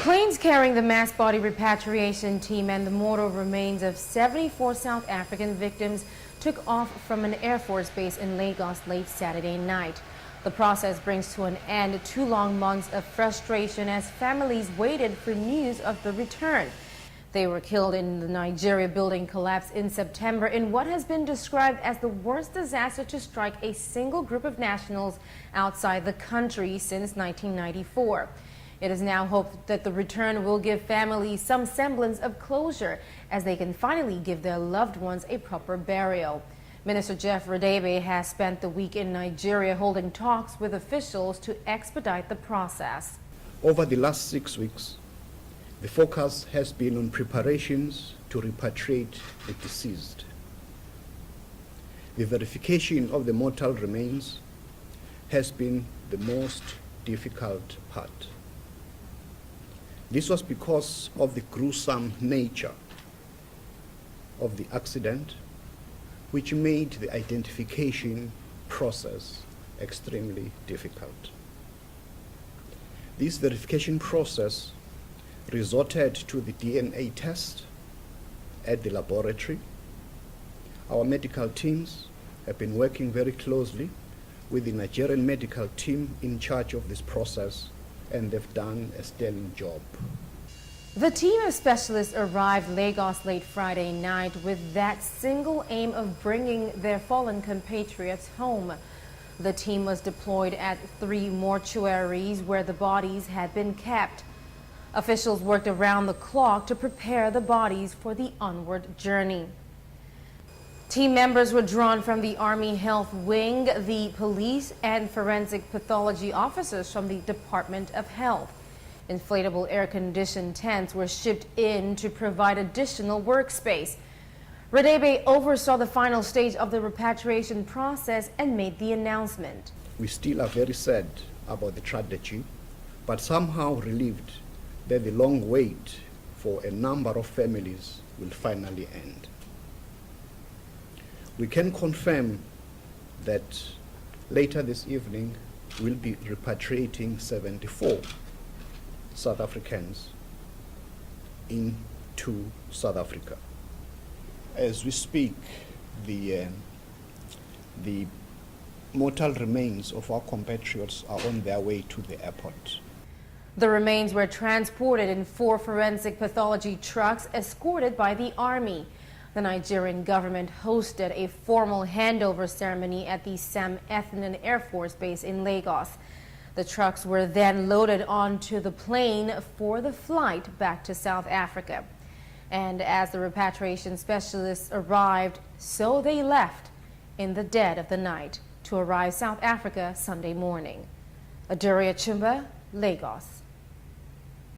Planes carrying the mass body repatriation team and the mortal remains of 74 South African victims took off from an Air Force base in Lagos late Saturday night. The process brings to an end 2 long months of frustration as families waited for news of the return. They were killed in the Nigeria building collapse in September in what has been described as the worst disaster to strike a single group of nationals outside the country since 1994. It is now hoped that the return will give families some semblance of closure as they can finally give their loved ones a proper burial. Minister Jeff Radebe has spent the week in Nigeria holding talks with officials to expedite the process. Over the last 6 weeks, the focus has been on preparations to repatriate the deceased. The verification of the mortal remains has been the most difficult part. This was because of the gruesome nature of the accident, which made the identification process extremely difficult. This verification process resorted to the DNA test at the laboratory. Our medical teams have been working very closely with the Nigerian medical team in charge of this process, and they've done a sterling job. The team of specialists arrived Lagos late Friday night with that single aim of bringing their fallen compatriots home. The team was deployed at 3 mortuaries where the bodies had been kept. Officials worked around the clock to prepare the bodies for the onward journey. Team members were drawn from the Army Health Wing, the police, and forensic pathology officers from the Department of Health. Inflatable air-conditioned tents were shipped in to provide additional workspace. Radebe oversaw the final stage of the repatriation process and made the announcement. We still are very sad about the tragedy, but somehow relieved that the long wait for a number of families will finally end. We can confirm that later this evening we'll be repatriating 74 South Africans into South Africa. As we speak, the mortal remains of our compatriots are on their way to the airport. The remains were transported in 4 forensic pathology trucks escorted by the Army. The Nigerian government hosted a formal handover ceremony at the Sam Ethnan Air Force Base in Lagos. The trucks were then loaded onto the plane for the flight back to South Africa. And as the repatriation specialists arrived, so they left in the dead of the night to arrive South Africa Sunday morning. Aduria Chumba, Lagos.